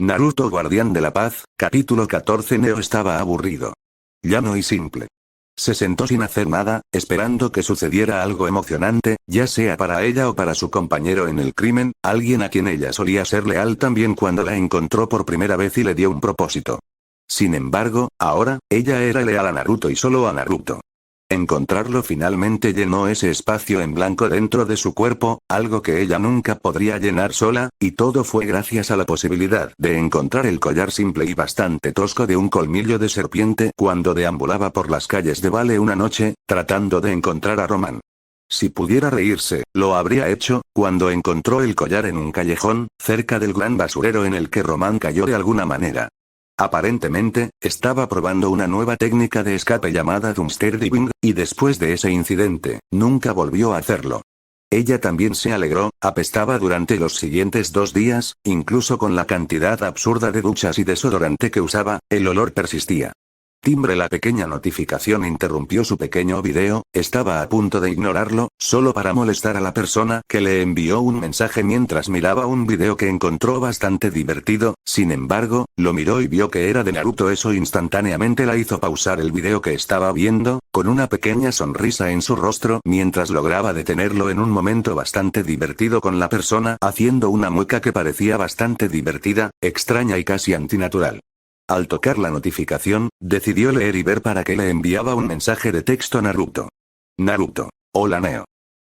Naruto Guardián de la Paz, capítulo 14. Neo estaba aburrido. Llano y simple. Se sentó sin hacer nada, esperando que sucediera algo emocionante, ya sea para ella o para su compañero en el crimen, alguien a quien ella solía ser leal también cuando la encontró por primera vez y le dio un propósito. Sin embargo, ahora, ella era leal a Naruto y solo a Naruto. Encontrarlo finalmente llenó ese espacio en blanco dentro de su cuerpo, algo que ella nunca podría llenar sola, y todo fue gracias a la posibilidad de encontrar el collar simple y bastante tosco de un colmillo de serpiente cuando deambulaba por las calles de Vale una noche, tratando de encontrar a Roman. Si pudiera reírse, lo habría hecho, cuando encontró el collar en un callejón, cerca del gran basurero en el que Roman cayó de alguna manera. Aparentemente, estaba probando una nueva técnica de escape llamada dumpster diving, y después de ese incidente, nunca volvió a hacerlo. Ella también se alegró, apestaba durante los siguientes 2 días, incluso con la cantidad absurda de duchas y desodorante que usaba, el olor persistía. Timbre. La pequeña notificación interrumpió su pequeño video, estaba a punto de ignorarlo, solo para molestar a la persona que le envió un mensaje mientras miraba un video que encontró bastante divertido, sin embargo, lo miró y vio que era de Naruto. Eso instantáneamente la hizo pausar el video que estaba viendo, con una pequeña sonrisa en su rostro mientras lograba detenerlo en un momento bastante divertido con la persona haciendo una mueca que parecía bastante divertida, extraña y casi antinatural. Al tocar la notificación, decidió leer y ver para qué le enviaba un mensaje de texto a Naruto. Naruto. Hola Neo.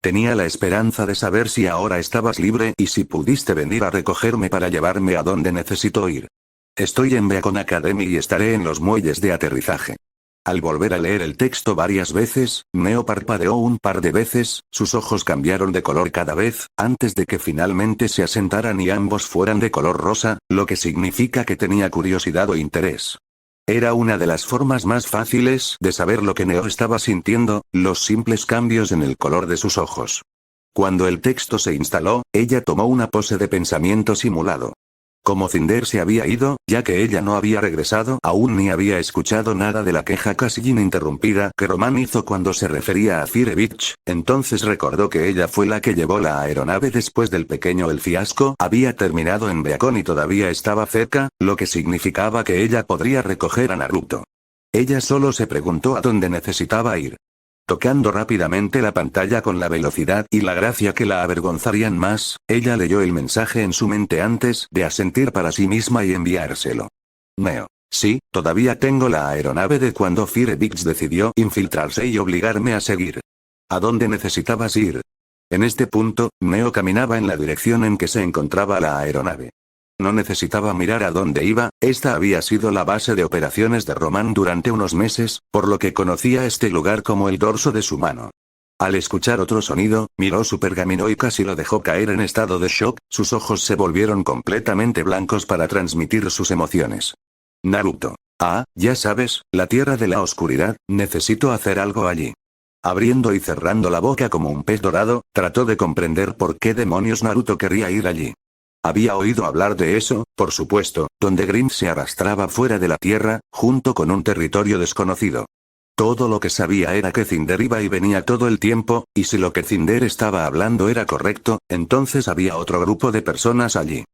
Tenía la esperanza de saber si ahora estabas libre y si pudiste venir a recogerme para llevarme a donde necesito ir. Estoy en Beacon Academy y estaré en los muelles de aterrizaje. Al volver a leer el texto varias veces, Neo parpadeó un par de veces, sus ojos cambiaron de color cada vez, antes de que finalmente se asentaran y ambos fueran de color rosa, lo que significa que tenía curiosidad o interés. Era una de las formas más fáciles de saber lo que Neo estaba sintiendo, los simples cambios en el color de sus ojos. Cuando el texto se instaló, ella tomó una pose de pensamiento simulado. Como Cinder se había ido, ya que ella no había regresado aún ni había escuchado nada de la queja casi ininterrumpida que Roman hizo cuando se refería a Fire Beach, entonces recordó que ella fue la que llevó la aeronave después del pequeño el fiasco había terminado en Beacon y todavía estaba cerca, lo que significaba que ella podría recoger a Naruto. Ella solo se preguntó a dónde necesitaba ir. Tocando rápidamente la pantalla con la velocidad y la gracia que la avergonzarían más, ella leyó el mensaje en su mente antes de asentir para sí misma y enviárselo. Neo. Sí, todavía tengo la aeronave de cuando Fire Beach decidió infiltrarse y obligarme a seguir. ¿A dónde necesitabas ir? En este punto, Neo caminaba en la dirección en que se encontraba la aeronave. No necesitaba mirar a dónde iba, esta había sido la base de operaciones de Roman durante unos meses, por lo que conocía este lugar como el dorso de su mano. Al escuchar otro sonido, miró su pergamino y casi lo dejó caer en estado de shock, sus ojos se volvieron completamente blancos para transmitir sus emociones. Naruto. Ah, ya sabes, la tierra de la oscuridad, necesito hacer algo allí. Abriendo y cerrando la boca como un pez dorado, trató de comprender por qué demonios Naruto querría ir allí. Había oído hablar de eso, por supuesto, donde Grimm se arrastraba fuera de la tierra, junto con un territorio desconocido. Todo lo que sabía era que Cinder iba y venía todo el tiempo, y si lo que Cinder estaba hablando era correcto, entonces había otro grupo de personas allí.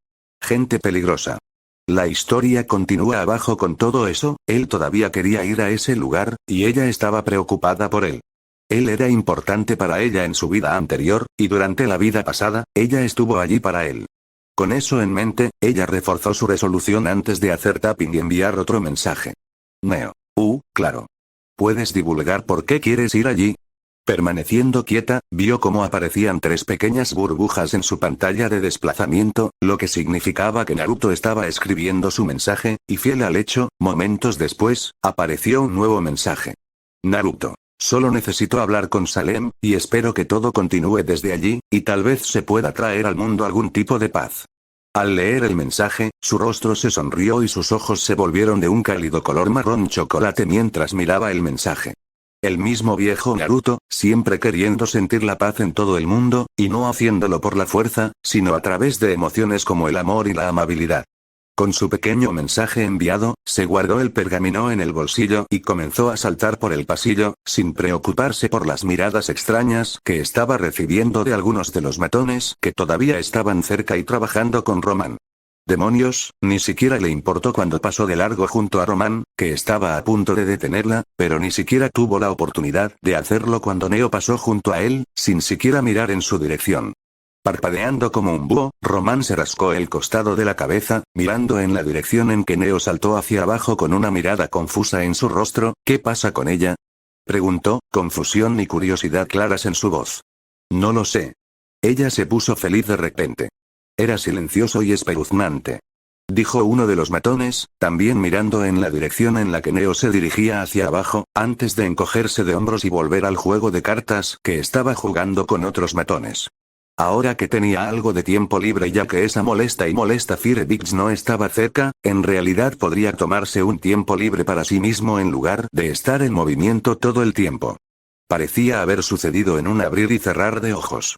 Gente peligrosa. La historia continúa abajo con todo eso, él todavía quería ir a ese lugar, y ella estaba preocupada por él. Él era importante para ella en su vida anterior, y durante la vida pasada, ella estuvo allí para él. Con eso en mente, ella reforzó su resolución antes de hacer tapping y enviar otro mensaje. Neo. Claro. ¿Puedes divulgar por qué quieres ir allí? Permaneciendo quieta, vio cómo aparecían 3 pequeñas burbujas en su pantalla de desplazamiento, lo que significaba que Naruto estaba escribiendo su mensaje, y fiel al hecho, momentos después, apareció un nuevo mensaje. Naruto. Solo necesito hablar con Salem, y espero que todo continúe desde allí, y tal vez se pueda traer al mundo algún tipo de paz. Al leer el mensaje, su rostro se sonrió y sus ojos se volvieron de un cálido color marrón chocolate mientras miraba el mensaje. El mismo viejo Naruto, siempre queriendo sentir la paz en todo el mundo, y no haciéndolo por la fuerza, sino a través de emociones como el amor y la amabilidad. Con su pequeño mensaje enviado, se guardó el pergamino en el bolsillo y comenzó a saltar por el pasillo, sin preocuparse por las miradas extrañas que estaba recibiendo de algunos de los matones que todavía estaban cerca y trabajando con Roman. Demonios, ni siquiera le importó cuando pasó de largo junto a Román, que estaba a punto de detenerla, pero ni siquiera tuvo la oportunidad de hacerlo cuando Neo pasó junto a él, sin siquiera mirar en su dirección. Parpadeando como un búho, Román se rascó el costado de la cabeza, mirando en la dirección en que Neo saltó hacia abajo con una mirada confusa en su rostro. ¿Qué pasa con ella?, preguntó, confusión y curiosidad claras en su voz. No lo sé. Ella se puso feliz de repente. Era silencioso y espeluznante, dijo uno de los matones, también mirando en la dirección en la que Neo se dirigía hacia abajo, antes de encogerse de hombros y volver al juego de cartas que estaba jugando con otros matones. Ahora que tenía algo de tiempo libre ya que esa molesta Firebix no estaba cerca, en realidad podría tomarse un tiempo libre para sí mismo en lugar de estar en movimiento todo el tiempo. Parecía haber sucedido en un abrir y cerrar de ojos.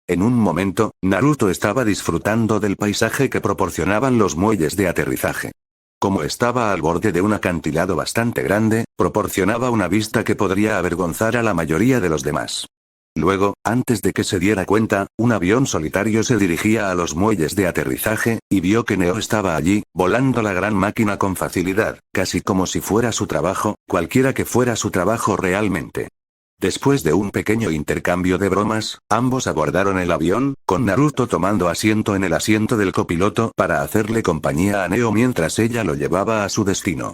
En un momento, Naruto estaba disfrutando del paisaje que proporcionaban los muelles de aterrizaje. Como estaba al borde de un acantilado bastante grande, proporcionaba una vista que podría avergonzar a la mayoría de los demás. Luego, antes de que se diera cuenta, un avión solitario se dirigía a los muelles de aterrizaje, y vio que Neo estaba allí, volando la gran máquina con facilidad, casi como si fuera su trabajo, cualquiera que fuera su trabajo realmente. Después de un pequeño intercambio de bromas, ambos abordaron el avión, con Naruto tomando asiento en el asiento del copiloto para hacerle compañía a Neo mientras ella lo llevaba a su destino.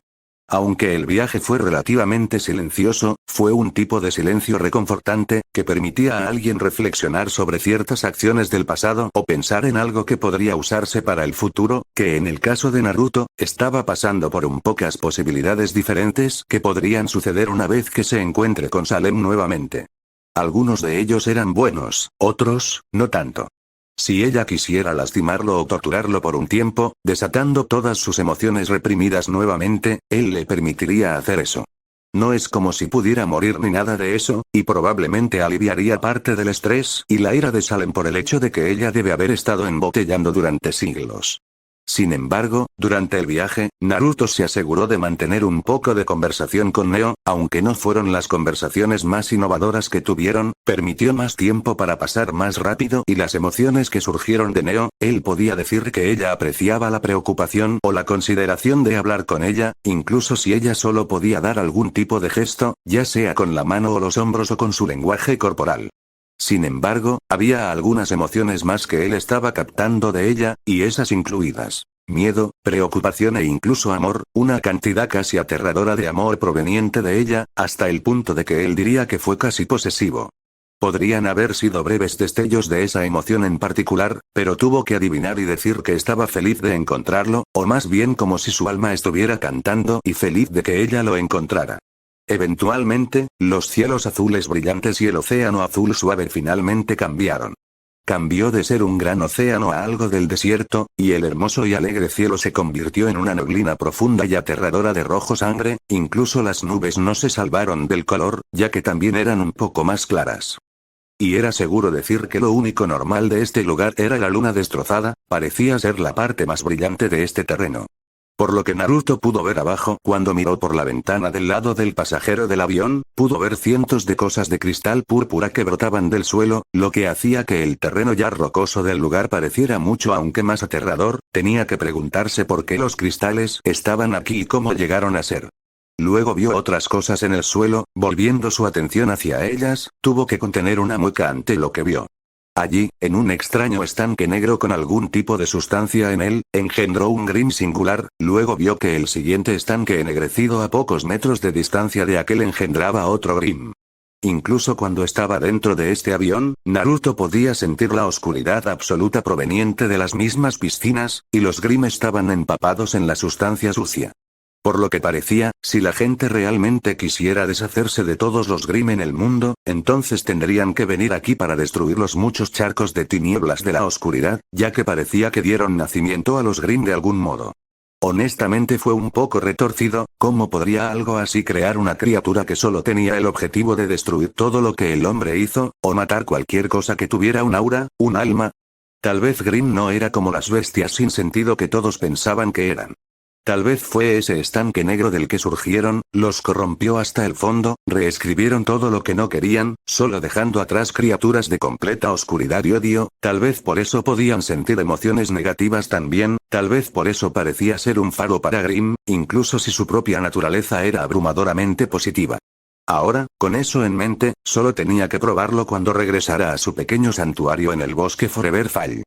Aunque el viaje fue relativamente silencioso, fue un tipo de silencio reconfortante, que permitía a alguien reflexionar sobre ciertas acciones del pasado o pensar en algo que podría usarse para el futuro, que en el caso de Naruto, estaba pasando por pocas posibilidades diferentes que podrían suceder una vez que se encuentre con Salem nuevamente. Algunos de ellos eran buenos, otros, no tanto. Si ella quisiera lastimarlo o torturarlo por un tiempo, desatando todas sus emociones reprimidas nuevamente, él le permitiría hacer eso. No es como si pudiera morir ni nada de eso, y probablemente aliviaría parte del estrés y la ira de Salem por el hecho de que ella debe haber estado embotellando durante siglos. Sin embargo, durante el viaje, Naruto se aseguró de mantener un poco de conversación con Neo, aunque no fueron las conversaciones más innovadoras que tuvieron, permitió más tiempo para pasar más rápido y las emociones que surgieron de Neo, él podía decir que ella apreciaba la preocupación o la consideración de hablar con ella, incluso si ella solo podía dar algún tipo de gesto, ya sea con la mano o los hombros o con su lenguaje corporal. Sin embargo, había algunas emociones más que él estaba captando de ella, y esas incluidas miedo, preocupación e incluso amor, una cantidad casi aterradora de amor proveniente de ella, hasta el punto de que él diría que fue casi posesivo. Podrían haber sido breves destellos de esa emoción en particular, pero tuvo que adivinar y decir que estaba feliz de encontrarlo, o más bien como si su alma estuviera cantando y feliz de que ella lo encontrara. Eventualmente, los cielos azules brillantes y el océano azul suave finalmente cambiaron. Cambió de ser un gran océano a algo del desierto, y el hermoso y alegre cielo se convirtió en una neblina profunda y aterradora de rojo sangre, incluso las nubes no se salvaron del color, ya que también eran un poco más claras. Y era seguro decir que lo único normal de este lugar era la luna destrozada, parecía ser la parte más brillante de este terreno. Por lo que Naruto pudo ver abajo cuando miró por la ventana del lado del pasajero del avión, pudo ver cientos de cosas de cristal púrpura que brotaban del suelo, lo que hacía que el terreno ya rocoso del lugar pareciera mucho aunque más aterrador. Tenía que preguntarse por qué los cristales estaban aquí y cómo llegaron a ser. Luego vio otras cosas en el suelo, volviendo su atención hacia ellas, tuvo que contener una mueca ante lo que vio. Allí, en un extraño estanque negro con algún tipo de sustancia en él, engendró un grim singular, luego vio que el siguiente estanque ennegrecido a pocos metros de distancia de aquel engendraba otro grim. Incluso cuando estaba dentro de este avión, Naruto podía sentir la oscuridad absoluta proveniente de las mismas piscinas, y los grim estaban empapados en la sustancia sucia. Por lo que parecía, si la gente realmente quisiera deshacerse de todos los Grimm en el mundo, entonces tendrían que venir aquí para destruir los muchos charcos de tinieblas de la oscuridad, ya que parecía que dieron nacimiento a los Grimm de algún modo. Honestamente fue un poco retorcido, ¿cómo podría algo así crear una criatura que solo tenía el objetivo de destruir todo lo que el hombre hizo, o matar cualquier cosa que tuviera un aura, un alma? Tal vez Grimm no era como las bestias sin sentido que todos pensaban que eran. Tal vez fue ese estanque negro del que surgieron, los corrompió hasta el fondo, reescribieron todo lo que no querían, solo dejando atrás criaturas de completa oscuridad y odio, tal vez por eso podían sentir emociones negativas también, tal vez por eso parecía ser un faro para Grimm, incluso si su propia naturaleza era abrumadoramente positiva. Ahora, con eso en mente, solo tenía que probarlo cuando regresara a su pequeño santuario en el bosque Foreverfall.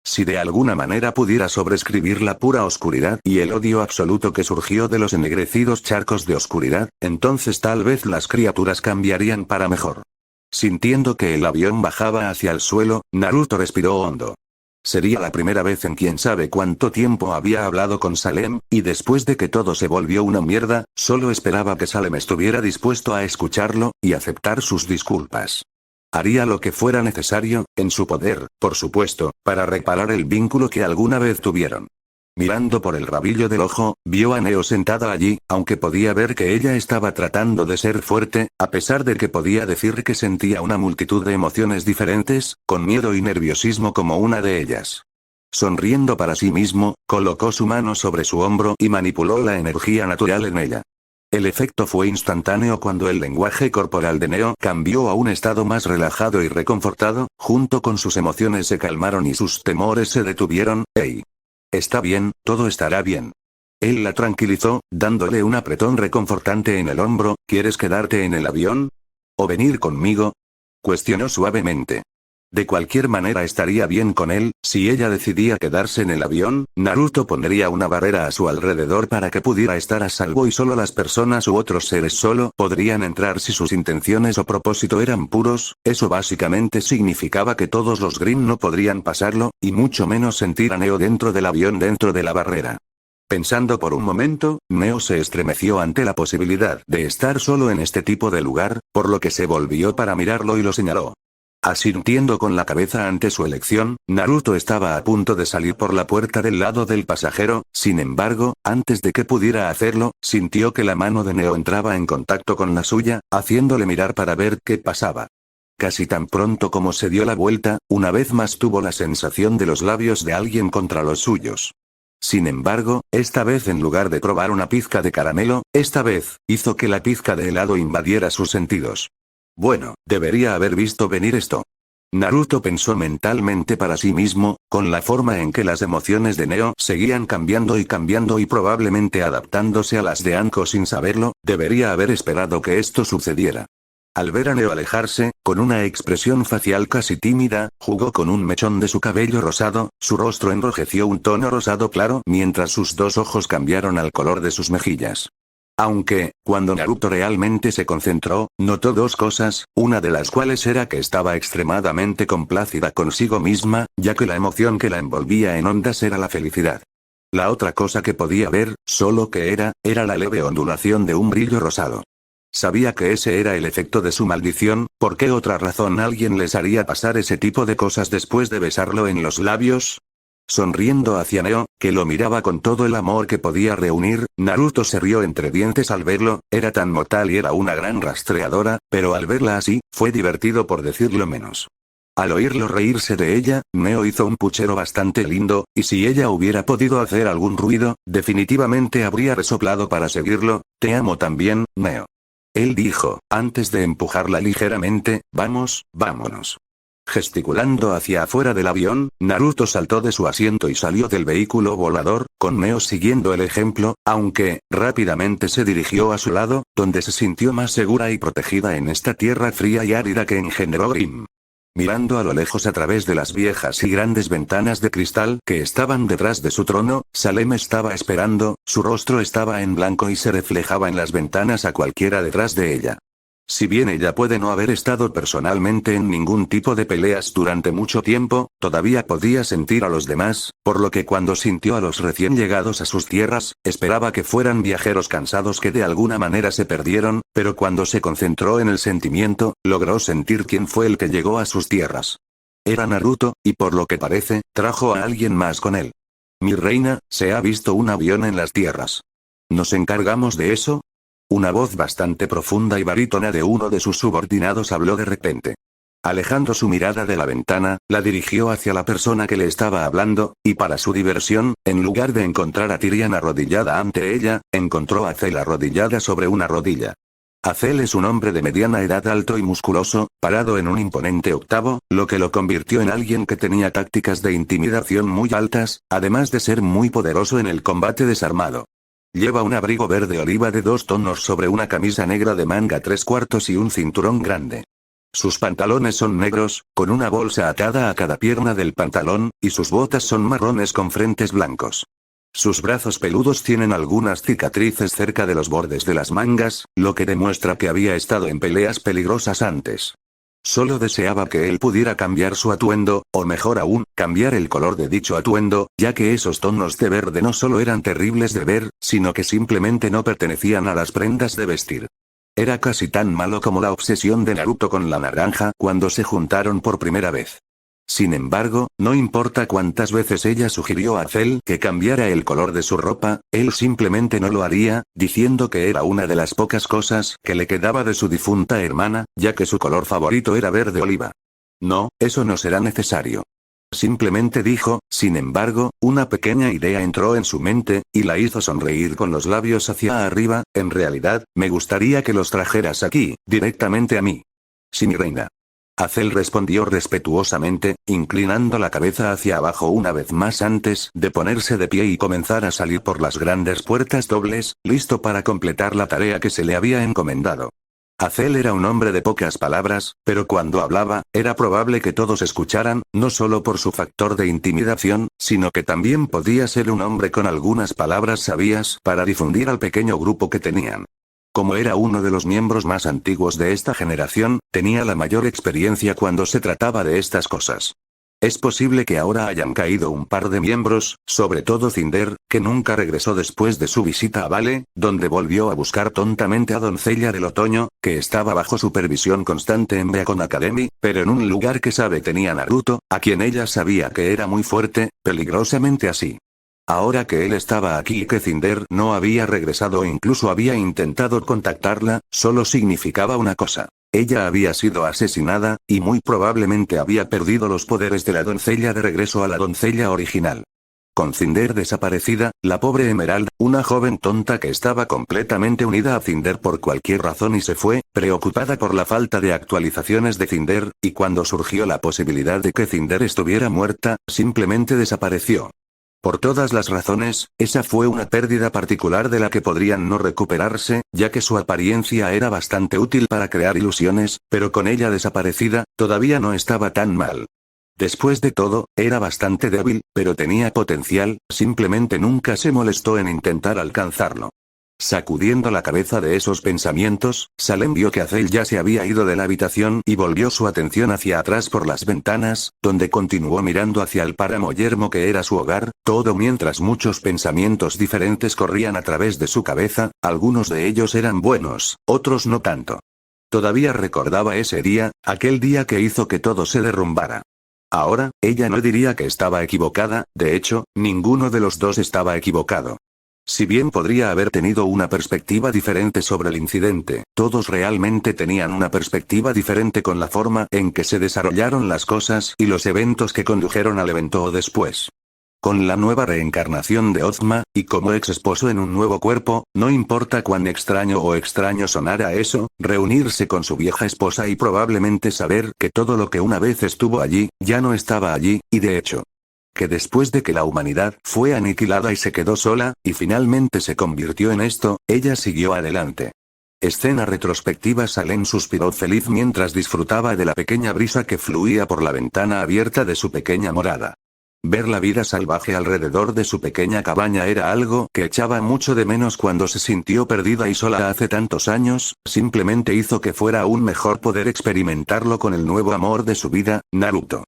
Si de alguna manera pudiera sobreescribir la pura oscuridad y el odio absoluto que surgió de los ennegrecidos charcos de oscuridad, entonces tal vez las criaturas cambiarían para mejor. Sintiendo que el avión bajaba hacia el suelo, Naruto respiró hondo. Sería la primera vez en quién sabe cuánto tiempo había hablado con Salem, y después de que todo se volvió una mierda, solo esperaba que Salem estuviera dispuesto a escucharlo, y aceptar sus disculpas. Haría lo que fuera necesario, en su poder, por supuesto, para reparar el vínculo que alguna vez tuvieron. Mirando por el rabillo del ojo, vio a Neo sentada allí, aunque podía ver que ella estaba tratando de ser fuerte, a pesar de que podía decir que sentía una multitud de emociones diferentes, con miedo y nerviosismo como una de ellas. Sonriendo para sí mismo, colocó su mano sobre su hombro y manipuló la energía natural en ella. El efecto fue instantáneo cuando el lenguaje corporal de Neo cambió a un estado más relajado y reconfortado, junto con sus emociones se calmaron y sus temores se detuvieron. «Hey. Está bien, todo estará bien». Él la tranquilizó, dándole un apretón reconfortante en el hombro. «¿Quieres quedarte en el avión? ¿O venir conmigo?», cuestionó suavemente. De cualquier manera estaría bien con él, si ella decidía quedarse en el avión, Naruto pondría una barrera a su alrededor para que pudiera estar a salvo y solo las personas u otros seres solo podrían entrar si sus intenciones o propósito eran puros. Eso básicamente significaba que todos los Grimm no podrían pasarlo, y mucho menos sentir a Neo dentro del avión dentro de la barrera. Pensando por un momento, Neo se estremeció ante la posibilidad de estar solo en este tipo de lugar, por lo que se volvió para mirarlo y lo señaló. Asintiendo con la cabeza ante su elección, Naruto estaba a punto de salir por la puerta del lado del pasajero. Sin embargo, antes de que pudiera hacerlo, sintió que la mano de Neo entraba en contacto con la suya, haciéndole mirar para ver qué pasaba. Casi tan pronto como se dio la vuelta, una vez más tuvo la sensación de los labios de alguien contra los suyos. Sin embargo, esta vez en lugar de probar una pizca de caramelo, esta vez, hizo que la pizca de helado invadiera sus sentidos. Bueno, debería haber visto venir esto. Naruto pensó mentalmente para sí mismo, con la forma en que las emociones de Neo seguían cambiando y probablemente adaptándose a las de Anko sin saberlo, debería haber esperado que esto sucediera. Al ver a Neo alejarse, con una expresión facial casi tímida, jugó con un mechón de su cabello rosado, su rostro enrojeció un tono rosado claro mientras sus dos ojos cambiaron al color de sus mejillas. Aunque, cuando Naruto realmente se concentró, notó dos cosas, una de las cuales era que estaba extremadamente complacida consigo misma, ya que la emoción que la envolvía en ondas era la felicidad. La otra cosa que podía ver, solo que era la leve ondulación de un brillo rosado. Sabía que ese era el efecto de su maldición. ¿Por qué otra razón alguien les haría pasar ese tipo de cosas después de besarlo en los labios? Sonriendo hacia Neo, que lo miraba con todo el amor que podía reunir, Naruto se rió entre dientes al verlo. Era tan mortal y era una gran rastreadora, pero al verla así, fue divertido por decirlo menos. Al oírlo reírse de ella, Neo hizo un puchero bastante lindo, y si ella hubiera podido hacer algún ruido, definitivamente habría resoplado para seguirlo. «Te amo también, Neo». Él dijo, antes de empujarla ligeramente. «Vamos, vámonos». Gesticulando hacia afuera del avión, Naruto saltó de su asiento y salió del vehículo volador, con Neo siguiendo el ejemplo, aunque, rápidamente se dirigió a su lado, donde se sintió más segura y protegida en esta tierra fría y árida que engendró Grimm. Mirando a lo lejos a través de las viejas y grandes ventanas de cristal que estaban detrás de su trono, Salem estaba esperando. Su rostro estaba en blanco y se reflejaba en las ventanas a cualquiera detrás de ella. Si bien ella puede no haber estado personalmente en ningún tipo de peleas durante mucho tiempo, todavía podía sentir a los demás, por lo que cuando sintió a los recién llegados a sus tierras, esperaba que fueran viajeros cansados que de alguna manera se perdieron, pero cuando se concentró en el sentimiento, logró sentir quién fue el que llegó a sus tierras. Era Naruto, y por lo que parece, trajo a alguien más con él. «Mi reina, se ha visto un avión en las tierras. ¿Nos encargamos de eso?». Una voz bastante profunda y barítona de uno de sus subordinados habló de repente. Alejando su mirada de la ventana, la dirigió hacia la persona que le estaba hablando, y para su diversión, en lugar de encontrar a Tyrion arrodillada ante ella, encontró a Azel arrodillada sobre una rodilla. Azel es un hombre de mediana edad alto y musculoso, parado en un imponente octavo, lo que lo convirtió en alguien que tenía tácticas de intimidación muy altas, además de ser muy poderoso en el combate desarmado. Lleva un abrigo verde oliva de 2 tonos sobre una camisa negra de manga 3/4 y un cinturón grande. Sus pantalones son negros, con una bolsa atada a cada pierna del pantalón, y sus botas son marrones con frentes blancos. Sus brazos peludos tienen algunas cicatrices cerca de los bordes de las mangas, lo que demuestra que había estado en peleas peligrosas antes. Solo deseaba que él pudiera cambiar su atuendo, o mejor aún, cambiar el color de dicho atuendo, ya que esos tonos de verde no solo eran terribles de ver, sino que simplemente no pertenecían a las prendas de vestir. Era casi tan malo como la obsesión de Naruto con la naranja cuando se juntaron por primera vez. Sin embargo, no importa cuántas veces ella sugirió a Azel que cambiara el color de su ropa, él simplemente no lo haría, diciendo que era una de las pocas cosas que le quedaba de su difunta hermana, ya que su color favorito era verde oliva. No, eso no será necesario. Simplemente dijo. Sin embargo, una pequeña idea entró en su mente, y la hizo sonreír con los labios hacia arriba. En realidad, me gustaría que los trajeras aquí, directamente a mí. Sí, mi reina. Azel respondió respetuosamente, inclinando la cabeza hacia abajo una vez más antes de ponerse de pie y comenzar a salir por las grandes puertas dobles, listo para completar la tarea que se le había encomendado. Azel era un hombre de pocas palabras, pero cuando hablaba, era probable que todos escucharan, no solo por su factor de intimidación, sino que también podía ser un hombre con algunas palabras sabias para difundir al pequeño grupo que tenían. Como era uno de los miembros más antiguos de esta generación, tenía la mayor experiencia cuando se trataba de estas cosas. Es posible que ahora hayan caído un par de miembros, sobre todo Cinder, que nunca regresó después de su visita a Vale, donde volvió a buscar tontamente a Doncella del Otoño, que estaba bajo supervisión constante en Beacon Academy, pero en un lugar que sabe tenía Naruto, a quien ella sabía que era muy fuerte, peligrosamente así. Ahora que él estaba aquí y que Cinder no había regresado o incluso había intentado contactarla, solo significaba una cosa. Ella había sido asesinada, y muy probablemente había perdido los poderes de la doncella de regreso a la doncella original. Con Cinder desaparecida, la pobre Emerald, una joven tonta que estaba completamente unida a Cinder por cualquier razón y se fue, preocupada por la falta de actualizaciones de Cinder, y cuando surgió la posibilidad de que Cinder estuviera muerta, simplemente desapareció. Por todas las razones, esa fue una pérdida particular de la que podrían no recuperarse, ya que su apariencia era bastante útil para crear ilusiones, pero con ella desaparecida, todavía no estaba tan mal. Después de todo, era bastante débil, pero tenía potencial, simplemente nunca se molestó en intentar alcanzarlo. Sacudiendo la cabeza de esos pensamientos, Salem vio que Azel ya se había ido de la habitación y volvió su atención hacia atrás por las ventanas, donde continuó mirando hacia el páramo yermo que era su hogar, todo mientras muchos pensamientos diferentes corrían a través de su cabeza, algunos de ellos eran buenos, otros no tanto. Todavía recordaba ese día, aquel día que hizo que todo se derrumbara. Ahora, ella no diría que estaba equivocada, de hecho, ninguno de los dos estaba equivocado. Si bien podría haber tenido una perspectiva diferente sobre el incidente, todos realmente tenían una perspectiva diferente con la forma en que se desarrollaron las cosas y los eventos que condujeron al evento o después. Con la nueva reencarnación de Ozma, y como ex esposo en un nuevo cuerpo, no importa cuán extraño o extraño sonara eso, reunirse con su vieja esposa y probablemente saber que todo lo que una vez estuvo allí, ya no estaba allí, y de hecho, que después de que la humanidad fue aniquilada y se quedó sola, y finalmente se convirtió en esto, ella siguió adelante. Escena retrospectiva. Salem suspiró feliz mientras disfrutaba de la pequeña brisa que fluía por la ventana abierta de su pequeña morada. Ver la vida salvaje alrededor de su pequeña cabaña era algo que echaba mucho de menos cuando se sintió perdida y sola hace tantos años, simplemente hizo que fuera aún mejor poder experimentarlo con el nuevo amor de su vida, Naruto.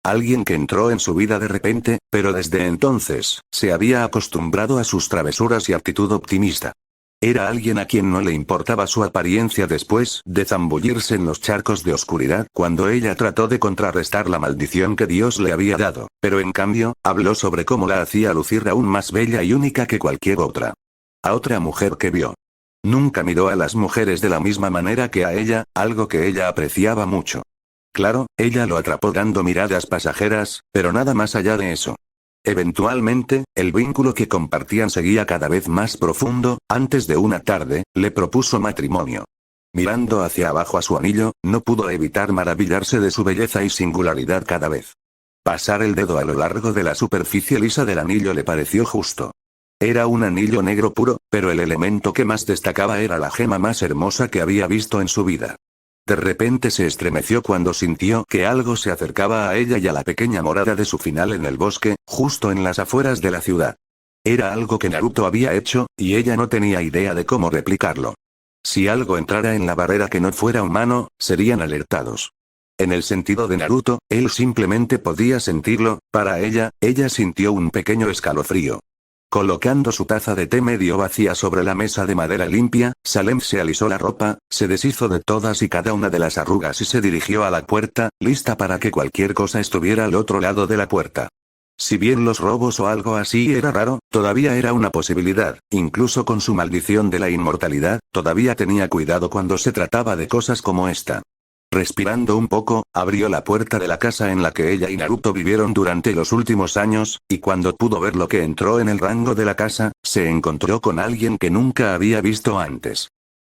Alguien que entró en su vida de repente, pero desde entonces, se había acostumbrado a sus travesuras y actitud optimista. Era alguien a quien no le importaba su apariencia después de zambullirse en los charcos de oscuridad cuando ella trató de contrarrestar la maldición que Dios le había dado, pero en cambio, habló sobre cómo la hacía lucir aún más bella y única que cualquier otra. A otra mujer que vio. Nunca miró a las mujeres de la misma manera que a ella, algo que ella apreciaba mucho. Claro, ella lo atrapó dando miradas pasajeras, pero nada más allá de eso. Eventualmente, el vínculo que compartían seguía cada vez más profundo. Antes de una tarde, le propuso matrimonio. Mirando hacia abajo a su anillo, no pudo evitar maravillarse de su belleza y singularidad cada vez. Pasar el dedo a lo largo de la superficie lisa del anillo le pareció justo. Era un anillo negro puro, pero el elemento que más destacaba era la gema más hermosa que había visto en su vida. De repente se estremeció cuando sintió que algo se acercaba a ella y a la pequeña morada de su final en el bosque, justo en las afueras de la ciudad. Era algo que Naruto había hecho, y ella no tenía idea de cómo replicarlo. Si algo entrara en la barrera que no fuera humano, serían alertados. En el sentido de Naruto, él simplemente podía sentirlo. Para ella sintió un pequeño escalofrío. Colocando su taza de té medio vacía sobre la mesa de madera limpia, Salem se alisó la ropa, se deshizo de todas y cada una de las arrugas y se dirigió a la puerta, lista para que cualquier cosa estuviera al otro lado de la puerta. Si bien los robos o algo así era raro, todavía era una posibilidad. Incluso con su maldición de la inmortalidad, todavía tenía cuidado cuando se trataba de cosas como esta. Respirando un poco, abrió la puerta de la casa en la que ella y Naruto vivieron durante los últimos años, y cuando pudo ver lo que entró en el rango de la casa, se encontró con alguien que nunca había visto antes.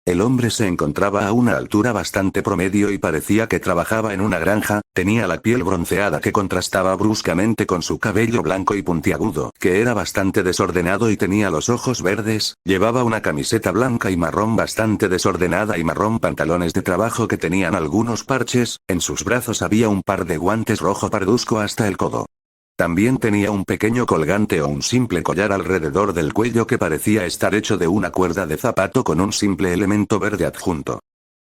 El hombre se encontraba a una altura bastante promedio y parecía que trabajaba en una granja. Tenía la piel bronceada que contrastaba bruscamente con su cabello blanco y puntiagudo, que era bastante desordenado, y tenía los ojos verdes. Llevaba una camiseta blanca y marrón bastante desordenada y marrón pantalones de trabajo que tenían algunos parches. En sus brazos había un par de guantes rojo parduzco hasta el codo. También tenía un pequeño colgante o un simple collar alrededor del cuello que parecía estar hecho de una cuerda de zapato con un simple elemento verde adjunto.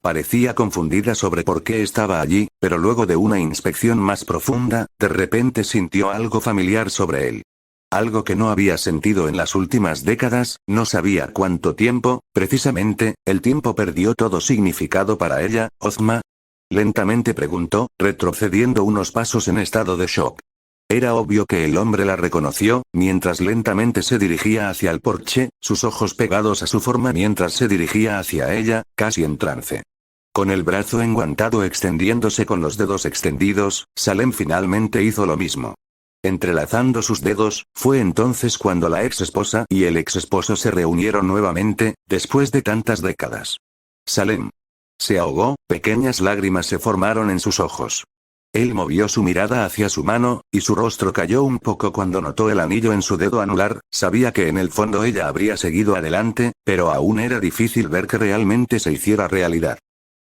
Parecía confundida sobre por qué estaba allí, pero luego de una inspección más profunda, de repente sintió algo familiar sobre él. Algo que no había sentido en las últimas décadas. No sabía cuánto tiempo. Precisamente, el tiempo perdió todo significado para ella. ¿Ozma? Lentamente preguntó, retrocediendo unos pasos en estado de shock. Era obvio que el hombre la reconoció, mientras lentamente se dirigía hacia el porche, sus ojos pegados a su forma mientras se dirigía hacia ella, casi en trance. Con el brazo enguantado extendiéndose con los dedos extendidos, Salem finalmente hizo lo mismo. Entrelazando sus dedos, fue entonces cuando la ex esposa y el ex esposo se reunieron nuevamente, después de tantas décadas. Salem se ahogó, pequeñas lágrimas se formaron en sus ojos. Él movió su mirada hacia su mano, y su rostro cayó un poco cuando notó el anillo en su dedo anular. Sabía que en el fondo ella habría seguido adelante, pero aún era difícil ver que realmente se hiciera realidad.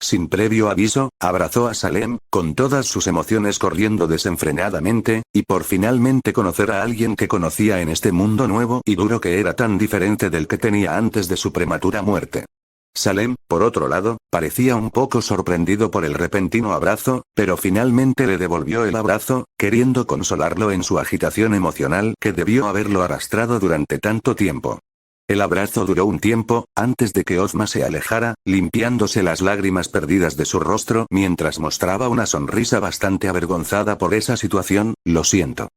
Sin previo aviso, abrazó a Salem, con todas sus emociones corriendo desenfrenadamente, y por finalmente conocer a alguien que conocía en este mundo nuevo y duro que era tan diferente del que tenía antes de su prematura muerte. Salem, por otro lado, parecía un poco sorprendido por el repentino abrazo, pero finalmente le devolvió el abrazo, queriendo consolarlo en su agitación emocional que debió haberlo arrastrado durante tanto tiempo. El abrazo duró un tiempo, antes de que Ozma se alejara, limpiándose las lágrimas perdidas de su rostro mientras mostraba una sonrisa bastante avergonzada por esa situación. Lo siento.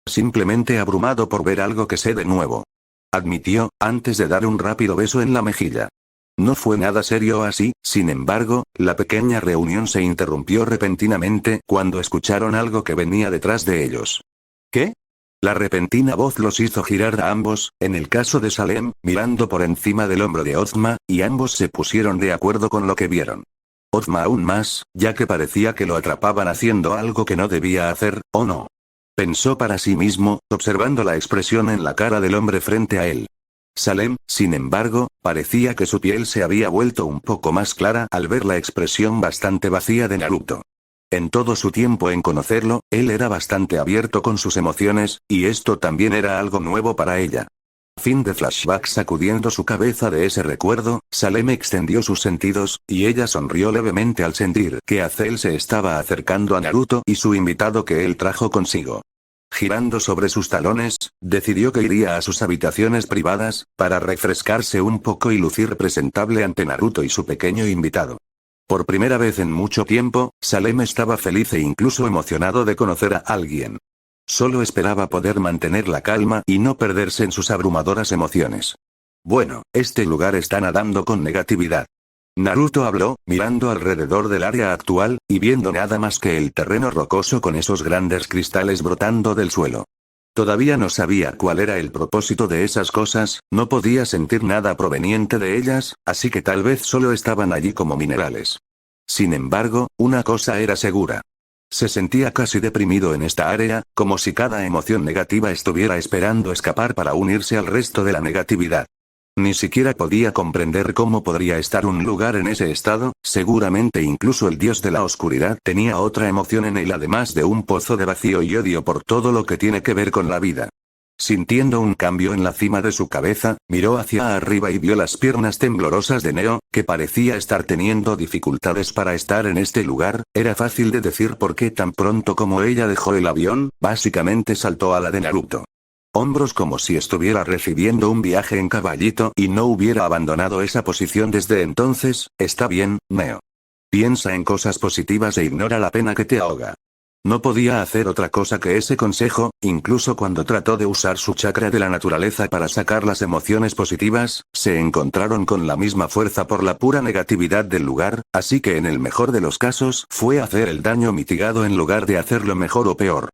Simplemente abrumado por ver algo que sé de nuevo. Admitió, antes de dar un rápido beso en la mejilla. No fue nada serio así. Sin embargo, la pequeña reunión se interrumpió repentinamente cuando escucharon algo que venía detrás de ellos. ¿Qué? La repentina voz los hizo girar a ambos, en el caso de Salem, mirando por encima del hombro de Ozma, y ambos se pusieron de acuerdo con lo que vieron. Ozma aún más, ya que parecía que lo atrapaban haciendo algo que no debía hacer, ¿o no? Pensó para sí mismo, observando la expresión en la cara del hombre frente a él. Salem, sin embargo, parecía que su piel se había vuelto un poco más clara al ver la expresión bastante vacía de Naruto. En todo su tiempo en conocerlo, él era bastante abierto con sus emociones, y esto también era algo nuevo para ella. Fin de flashback. Sacudiendo su cabeza de ese recuerdo, Salem extendió sus sentidos, y ella sonrió levemente al sentir que Azel se estaba acercando a Naruto y su invitado que él trajo consigo. Girando sobre sus talones, decidió que iría a sus habitaciones privadas, para refrescarse un poco y lucir presentable ante Naruto y su pequeño invitado. Por primera vez en mucho tiempo, Salem estaba feliz e incluso emocionado de conocer a alguien. Solo esperaba poder mantener la calma y no perderse en sus abrumadoras emociones. Bueno, este lugar está nadando con negatividad. Naruto habló, mirando alrededor del área actual, y viendo nada más que el terreno rocoso con esos grandes cristales brotando del suelo. Todavía no sabía cuál era el propósito de esas cosas, no podía sentir nada proveniente de ellas, así que tal vez solo estaban allí como minerales. Sin embargo, una cosa era segura. Se sentía casi deprimido en esta área, como si cada emoción negativa estuviera esperando escapar para unirse al resto de la negatividad. Ni siquiera podía comprender cómo podría estar un lugar en ese estado, seguramente incluso el dios de la oscuridad tenía otra emoción en él además de un pozo de vacío y odio por todo lo que tiene que ver con la vida. Sintiendo un cambio en la cima de su cabeza, miró hacia arriba y vio las piernas temblorosas de Neo, que parecía estar teniendo dificultades para estar en este lugar. Era fácil de decir por qué tan pronto como ella dejó el avión, básicamente saltó a la de Naruto. Hombros como si estuviera recibiendo un viaje en caballito y no hubiera abandonado esa posición desde entonces. Está bien, Neo. Piensa en cosas positivas e ignora la pena que te ahoga. No podía hacer otra cosa que ese consejo, incluso cuando trató de usar su chakra de la naturaleza para sacar las emociones positivas, se encontraron con la misma fuerza por la pura negatividad del lugar, así que en el mejor de los casos fue hacer el daño mitigado en lugar de hacerlo mejor o peor.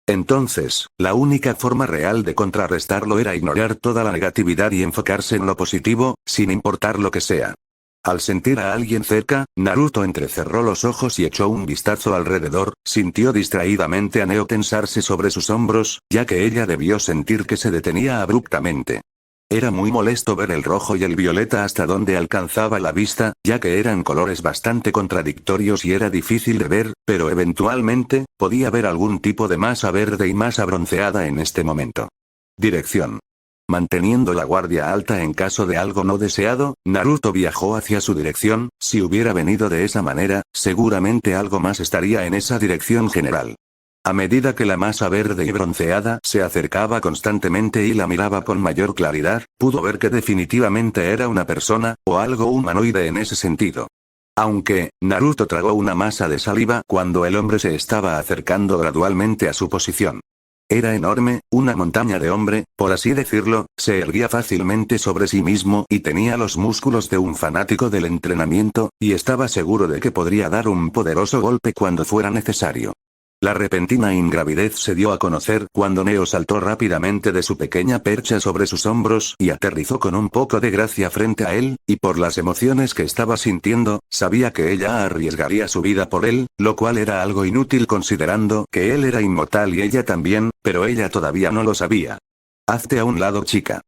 Entonces, la única forma real de contrarrestarlo era ignorar toda la negatividad y enfocarse en lo positivo, sin importar lo que sea. Al sentir a alguien cerca, Naruto entrecerró los ojos y echó un vistazo alrededor, sintió distraídamente a Neo tensarse sobre sus hombros, ya que ella debió sentir que se detenía abruptamente. Era muy molesto ver el rojo y el violeta hasta donde alcanzaba la vista, ya que eran colores bastante contradictorios y era difícil de ver, pero eventualmente, podía ver algún tipo de masa verde y masa bronceada en este momento. Dirección. Manteniendo la guardia alta en caso de algo no deseado, Naruto viajó hacia su dirección. Si hubiera venido de esa manera, seguramente algo más estaría en esa dirección general. A medida que la masa verde y bronceada se acercaba constantemente y la miraba con mayor claridad, pudo ver que definitivamente era una persona, o algo humanoide en ese sentido. Aunque, Naruto tragó una masa de saliva cuando el hombre se estaba acercando gradualmente a su posición. Era enorme, una montaña de hombre, por así decirlo, se erguía fácilmente sobre sí mismo y tenía los músculos de un fanático del entrenamiento, y estaba seguro de que podría dar un poderoso golpe cuando fuera necesario. La repentina ingravidez se dio a conocer cuando Neo saltó rápidamente de su pequeña percha sobre sus hombros y aterrizó con un poco de gracia frente a él, y por las emociones que estaba sintiendo, sabía que ella arriesgaría su vida por él, lo cual era algo inútil considerando que él era inmortal y ella también, pero ella todavía no lo sabía. Hazte a un lado, chica.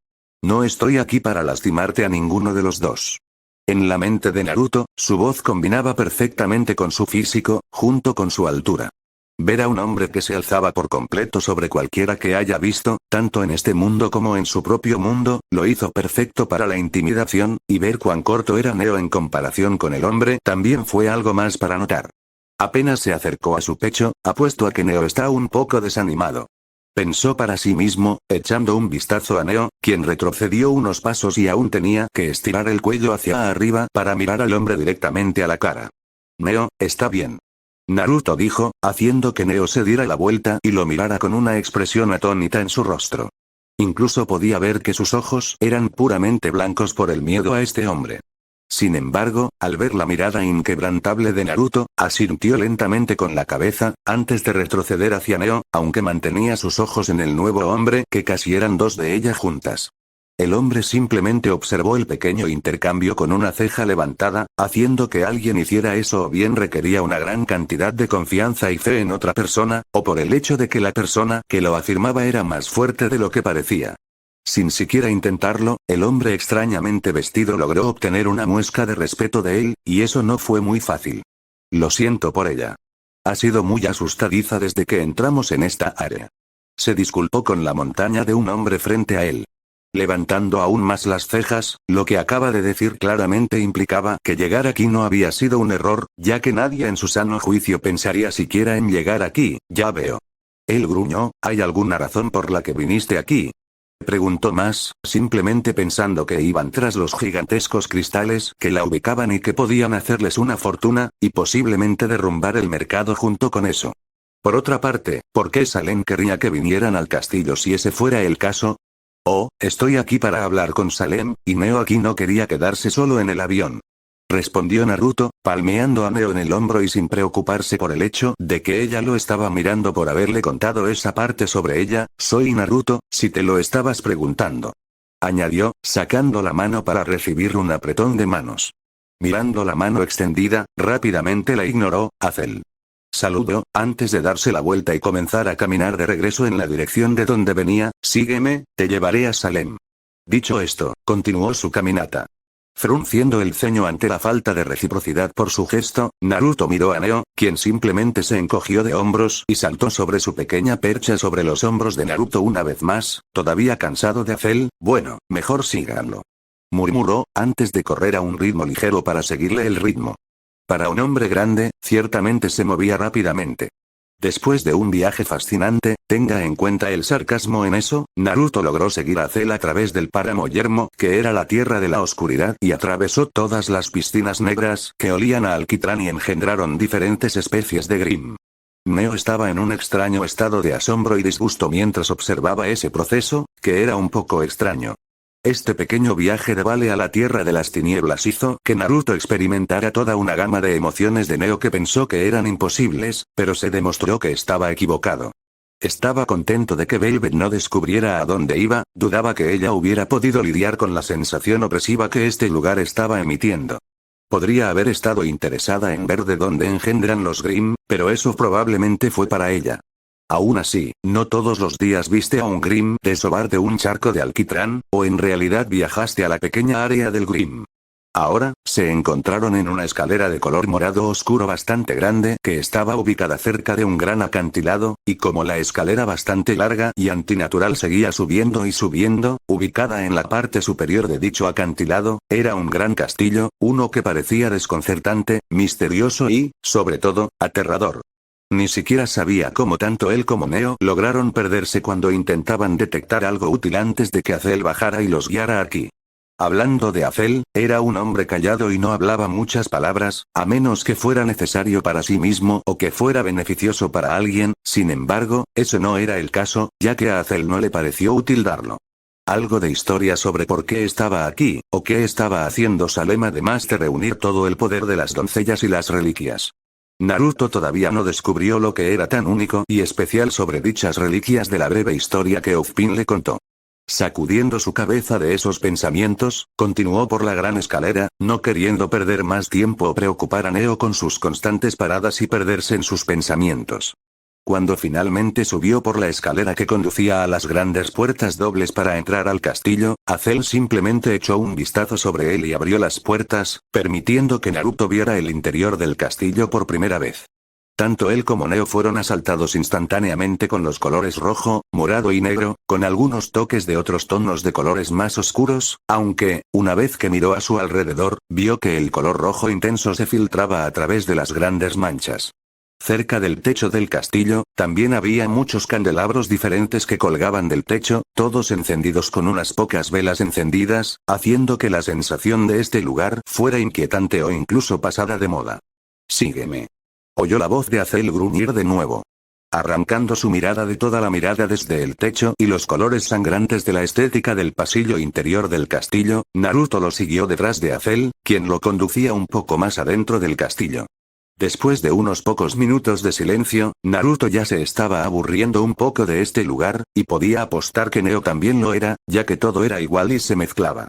No estoy aquí para lastimarte a ninguno de los dos. En la mente de Naruto, su voz combinaba perfectamente con su físico, junto con su altura. Ver a un hombre que se alzaba por completo sobre cualquiera que haya visto, tanto en este mundo como en su propio mundo, lo hizo perfecto para la intimidación, y ver cuán corto era Neo en comparación con el hombre también fue algo más para notar. Apenas se acercó a su pecho, apuesto a que Neo está un poco desanimado. Pensó para sí mismo, echando un vistazo a Neo, quien retrocedió unos pasos y aún tenía que estirar el cuello hacia arriba para mirar al hombre directamente a la cara. Neo, está bien. Naruto dijo, haciendo que Neo se diera la vuelta y lo mirara con una expresión atónita en su rostro. Incluso podía ver que sus ojos eran puramente blancos por el miedo a este hombre. Sin embargo, al ver la mirada inquebrantable de Naruto, asintió lentamente con la cabeza, antes de retroceder hacia Neo, aunque mantenía sus ojos en el nuevo hombre que casi eran dos de ellas juntas. El hombre simplemente observó el pequeño intercambio con una ceja levantada, haciendo que alguien hiciera eso o bien requería una gran cantidad de confianza y fe en otra persona, o por el hecho de que la persona que lo afirmaba era más fuerte de lo que parecía. Sin siquiera intentarlo, el hombre extrañamente vestido logró obtener una muesca de respeto de él, y eso no fue muy fácil. Lo siento por ella. Ha sido muy asustadiza desde que entramos en esta área. Se disculpó con la montaña de un hombre frente a él. Levantando aún más las cejas, lo que acaba de decir claramente implicaba que llegar aquí no había sido un error, ya que nadie en su sano juicio pensaría siquiera en llegar aquí. Ya veo. Él gruñó, ¿hay alguna razón por la que viniste aquí? Preguntó más, simplemente pensando que iban tras los gigantescos cristales que la ubicaban y que podían hacerles una fortuna, y posiblemente derrumbar el mercado junto con eso. Por otra parte, ¿por qué Salem querría que vinieran al castillo si ese fuera el caso? Oh, estoy aquí para hablar con Salem, y Neo aquí no quería quedarse solo en el avión. respondió Naruto, palmeando a Neo en el hombro y sin preocuparse por el hecho de que ella lo estaba mirando por haberle contado esa parte sobre ella. Soy Naruto, si te lo estabas preguntando. Añadió, sacando la mano para recibir un apretón de manos. Mirando la mano extendida, rápidamente la ignoró, Azel. Saludó, antes de darse la vuelta y comenzar a caminar de regreso en la dirección de donde venía. Sígueme, te llevaré a Salem. Dicho esto, continuó su caminata. Frunciendo el ceño ante la falta de reciprocidad por su gesto, Naruto miró a Neo, quien simplemente se encogió de hombros y saltó sobre su pequeña percha sobre los hombros de Naruto una vez más, todavía cansado de Azel. Bueno, mejor síganlo. Murmuró, antes de correr a un ritmo ligero para seguirle el ritmo. Para un hombre grande, ciertamente se movía rápidamente. Después de un viaje fascinante, tenga en cuenta el sarcasmo en eso, Naruto logró seguir a Azel a través del páramo yermo, que era la tierra de la oscuridad, y atravesó todas las piscinas negras que olían a alquitrán y engendraron diferentes especies de Grim. Neo estaba en un extraño estado de asombro y disgusto mientras observaba ese proceso, que era un poco extraño. Este pequeño viaje de Vale a la Tierra de las Tinieblas hizo que Naruto experimentara toda una gama de emociones de Neo que pensó que eran imposibles, pero se demostró que estaba equivocado. Estaba contento de que Velvet no descubriera a dónde iba, dudaba que ella hubiera podido lidiar con la sensación opresiva que este lugar estaba emitiendo. Podría haber estado interesada en ver de dónde engendran los Grimm, pero eso probablemente fue para ella. Aún así, no todos los días viste a un Grimm desovar de un charco de alquitrán, o en realidad viajaste a la pequeña área del Grimm. Ahora, se encontraron en una escalera de color morado oscuro bastante grande que estaba ubicada cerca de un gran acantilado, y como la escalera bastante larga y antinatural seguía subiendo y subiendo, ubicada en la parte superior de dicho acantilado, era un gran castillo, uno que parecía desconcertante, misterioso y, sobre todo, aterrador. Ni siquiera sabía cómo tanto él como Neo lograron perderse cuando intentaban detectar algo útil antes de que Azel bajara y los guiara aquí. Hablando de Azel, era un hombre callado y no hablaba muchas palabras, a menos que fuera necesario para sí mismo o que fuera beneficioso para alguien. Sin embargo, eso no era el caso, ya que a Azel no le pareció útil darlo. Algo de historia sobre por qué estaba aquí, o qué estaba haciendo Salem además de reunir todo el poder de las doncellas y las reliquias. Naruto todavía no descubrió lo que era tan único y especial sobre dichas reliquias de la breve historia que Ozpin le contó. Sacudiendo su cabeza de esos pensamientos, continuó por la gran escalera, no queriendo perder más tiempo o preocupar a Neo con sus constantes paradas y perderse en sus pensamientos. Cuando finalmente subió por la escalera que conducía a las grandes puertas dobles para entrar al castillo, Azel simplemente echó un vistazo sobre él y abrió las puertas, permitiendo que Naruto viera el interior del castillo por primera vez. Tanto él como Neo fueron asaltados instantáneamente con los colores rojo, morado y negro, con algunos toques de otros tonos de colores más oscuros, aunque, una vez que miró a su alrededor, vio que el color rojo intenso se filtraba a través de las grandes manchas. Cerca del techo del castillo, también había muchos candelabros diferentes que colgaban del techo, todos encendidos con unas pocas velas encendidas, haciendo que la sensación de este lugar fuera inquietante o incluso pasada de moda. Sígueme. Oyó la voz de Azel gruñir de nuevo. Arrancando su mirada de toda la mirada desde el techo y los colores sangrantes de la estética del pasillo interior del castillo, Naruto lo siguió detrás de Azel, quien lo conducía un poco más adentro del castillo. Después de unos pocos minutos de silencio, Naruto ya se estaba aburriendo un poco de este lugar, y podía apostar que Neo también lo era, ya que todo era igual y se mezclaba.